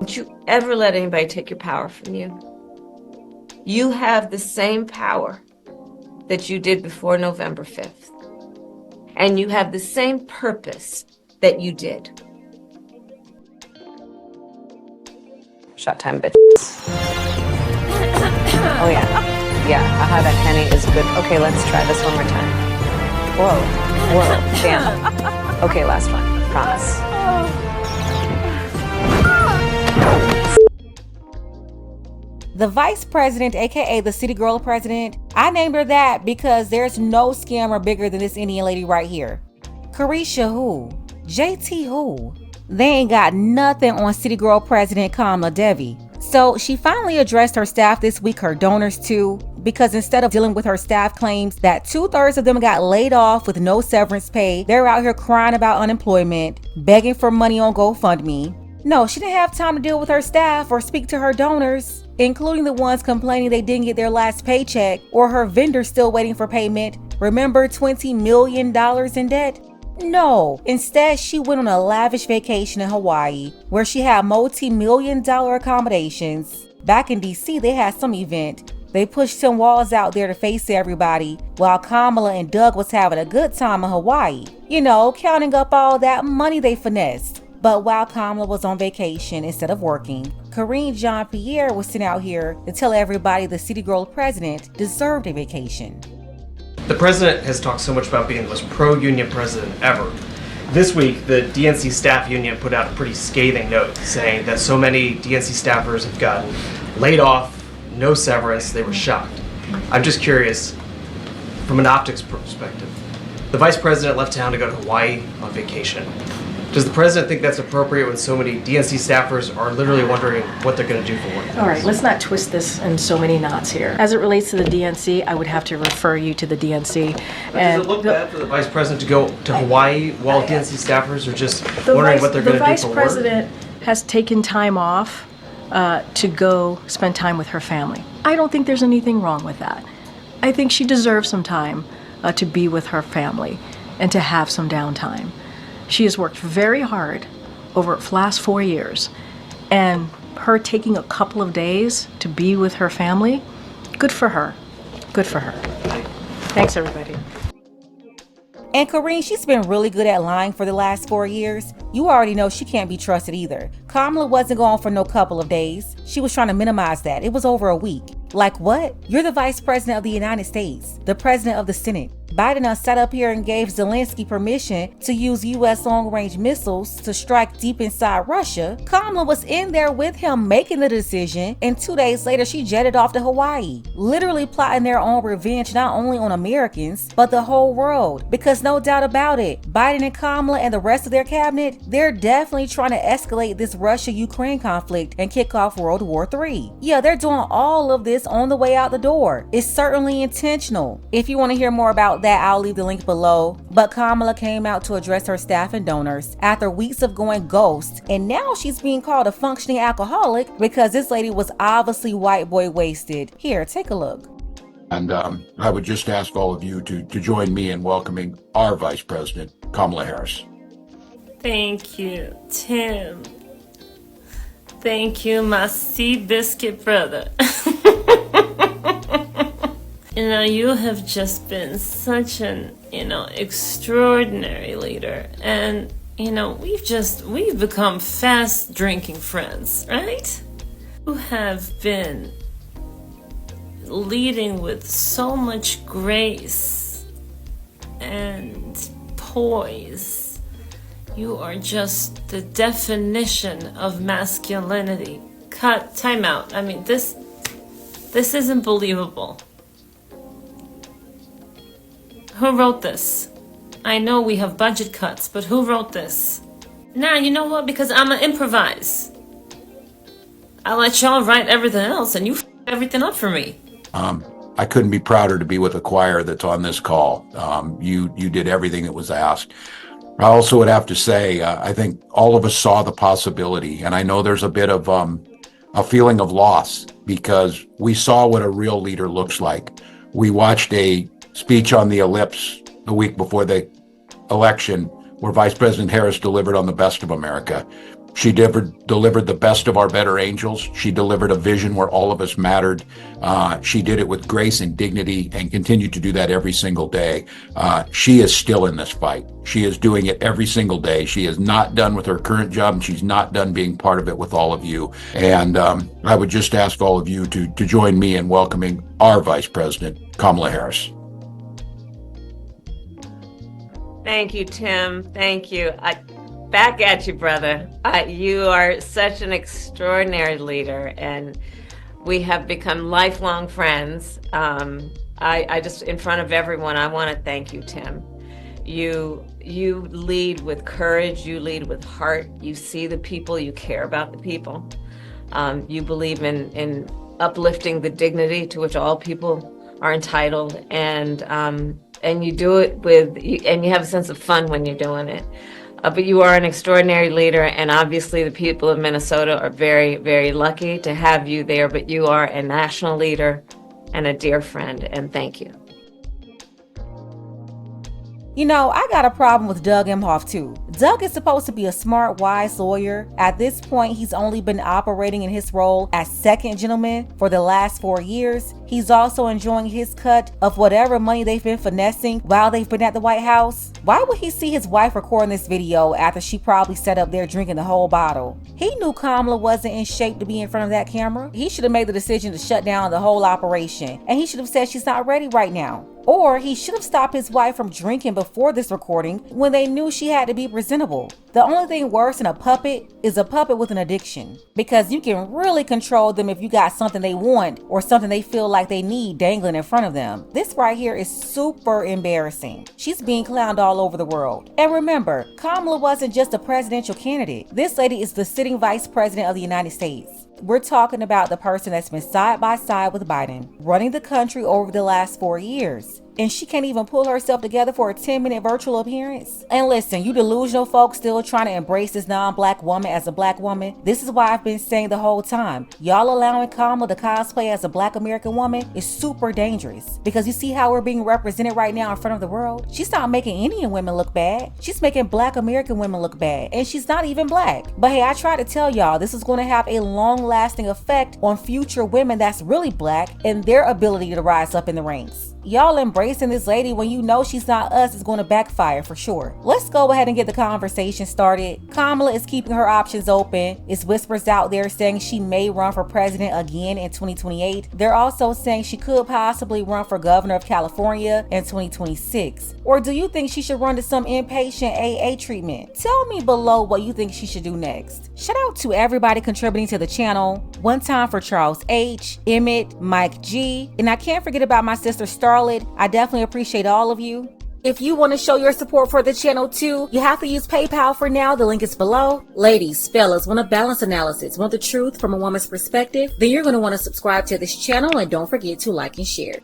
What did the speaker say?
Don't you ever let anybody take your power from you. You have the same power that you did before November 5th. And you have the same purpose that you did. Shot time, bitch. Oh yeah. Yeah, aha, that Henny is good. Okay, let's try this one more time. Whoa, whoa, damn. Okay, last one, promise. The vice president, aka the city girl president, I named her that because there's no scammer bigger than this Indian lady right here. Carisha who? JT who? They ain't got nothing on city girl president Kamala Devi. So she finally addressed her staff this week, her donors too, because instead of dealing with her staff claims that 2/3 of them got laid off with no severance pay, they're out here crying about unemployment, begging for money on GoFundMe. No, she didn't have time to deal with her staff or speak to her donors, including the ones complaining they didn't get their last paycheck or her vendors still waiting for payment. Remember $20 million in debt? No, instead she went on a lavish vacation in Hawaii where she had multi-million-dollar accommodations. Back in DC, they had some event. They pushed Tim Walz out there to face everybody while Kamala and Doug was having a good time in Hawaii. You know, counting up all that money they finessed. But while Kamala was on vacation instead of working, Karine Jean-Pierre was sent out here to tell everybody the city girl president deserved a vacation. The president has talked so much about being the most pro-union president ever. This week, the DNC staff union put out a pretty scathing note saying that so many DNC staffers have gotten laid off, no severance, they were shocked. I'm just curious, from an optics perspective, the vice president left town to go to Hawaii on vacation. Does the president think that's appropriate when so many DNC staffers are literally wondering what they're going to do for work? All right, let's not twist this in so many knots here. As it relates to the DNC, I would have to refer you to the DNC. But does it look bad for the vice president to go to Hawaii while DNC staffers are just wondering what they're going to do for work? The vice president has taken time off to go spend time with her family. I don't think there's anything wrong with that. I think she deserves some time to be with her family and to have some downtime. She has worked very hard over the last 4 years, and her taking a couple of days to be with her family, good for her. Good for her. Thanks, everybody. And Karine, she's been really good at lying for the last 4 years. You already know she can't be trusted either. Kamala wasn't gone for no couple of days. She was trying to minimize that. It was over a week. Like what? You're the vice president of the United States, the president of the Senate. Biden sat up here and gave Zelensky permission to use U.S. long-range missiles to strike deep inside Russia. Kamala was in there with him making the decision, and 2 days later she jetted off to Hawaii, literally plotting their own revenge not only on Americans, but the whole world. Because no doubt about it, Biden and Kamala and the rest of their cabinet, they're definitely trying to escalate this Russia-Ukraine conflict and kick off World War III. Yeah, they're doing all of this on the way out the door. It's certainly intentional. If you want to hear more about that, I'll leave the link below. But Kamala came out to address her staff and donors after weeks of going ghost, and now she's being called a functioning alcoholic because this lady was obviously white boy wasted. Here, take a look. And I would just ask all of you to join me in welcoming our Vice President, Kamala Harris. Thank you, Tim. Thank you, my sea biscuit brother. You know, you have just been such an, extraordinary leader. And, we've become fast drinking friends, right? You have been leading with so much grace and poise. You are just the definition of masculinity. Cut, time out. I mean, this isn't believable. Who wrote this? I know we have budget cuts, but who wrote this? Nah, you know what? Because I'm gonna improvise. I'll let y'all write everything else, and you f everything up for me. I couldn't be prouder to be with a choir that's on this call. You did everything that was asked. I also would have to say, I think all of us saw the possibility, and I know there's a bit of a feeling of loss because we saw what a real leader looks like. We watched a speech on the ellipse the week before the election where Vice President Harris delivered on the best of America. She delivered the best of our better angels. She delivered a vision where all of us mattered. She did it with grace and dignity and continued to do that every single day. She is still in this fight. She is doing it every single day. She is not done with her current job, and she's not done being part of it with all of you. And I would just ask all of you to join me in welcoming our Vice President, Kamala Harris. Thank you, Tim. Thank you. Back at you, brother. You are such an extraordinary leader, and we have become lifelong friends. I just, in front of everyone, I want to thank you, Tim. You lead with courage. You lead with heart. You see the people. You care about the people. You believe in uplifting the dignity to which all people are entitled, and you do it and you have a sense of fun when you're doing it. But you are an extraordinary leader, and obviously the people of Minnesota are very, very lucky to have you there. But you are a national leader and a dear friend, and thank you. You know, I got a problem with Doug Emhoff too. Doug is supposed to be a smart, wise lawyer. At this point, he's only been operating in his role as second gentleman for the last 4 years. He's also enjoying his cut of whatever money they've been finessing while they've been at the White House. Why would he see his wife recording this video after she probably sat up there drinking the whole bottle? He knew Kamala wasn't in shape to be in front of that camera. He should have made the decision to shut down the whole operation, and he should have said she's not ready right now. Or he should have stopped his wife from drinking before this recording when they knew she had to be presentable. The only thing worse than a puppet is a puppet with an addiction, because you can really control them if you got something they want or something they feel like they need dangling in front of them. This right here is super embarrassing. She's being clowned all over the world. And remember, Kamala wasn't just a presidential candidate. This lady is the sitting vice president of the United States. We're talking about the person that's been side by side with Biden, running the country over the last 4 years. And she can't even pull herself together for a 10-minute virtual appearance. And listen, you delusional folks still trying to embrace this non-black woman as a black woman. This is why I've been saying the whole time, y'all allowing Kamala to cosplay as a black American woman is super dangerous. Because you see how we're being represented right now in front of the world? She's not making Indian women look bad. She's making black American women look bad. And she's not even black. But hey, I try to tell y'all, this is going to have a long-lasting effect on future women that's really black and their ability to rise up in the ranks. Y'all embracing this lady when you know she's not us is going to backfire for sure. Let's go ahead and get the conversation started. Kamala is keeping her options open. It's whispers out there saying she may run for president again in 2028. They're also saying she could possibly run for governor of California in 2026. Or do you think she should run to some inpatient AA treatment? Tell me below what you think she should do next. Shout out to everybody contributing to the channel. One time for Charles H, Emmett, Mike G, and I can't forget about my sister Starlet. I definitely appreciate all of you. If you want to show your support for the channel too, you have to use PayPal for now. The link is below. Ladies, fellas, want a balanced analysis, want the truth from a woman's perspective? Then you're going to want to subscribe to this channel, and don't forget to like and share.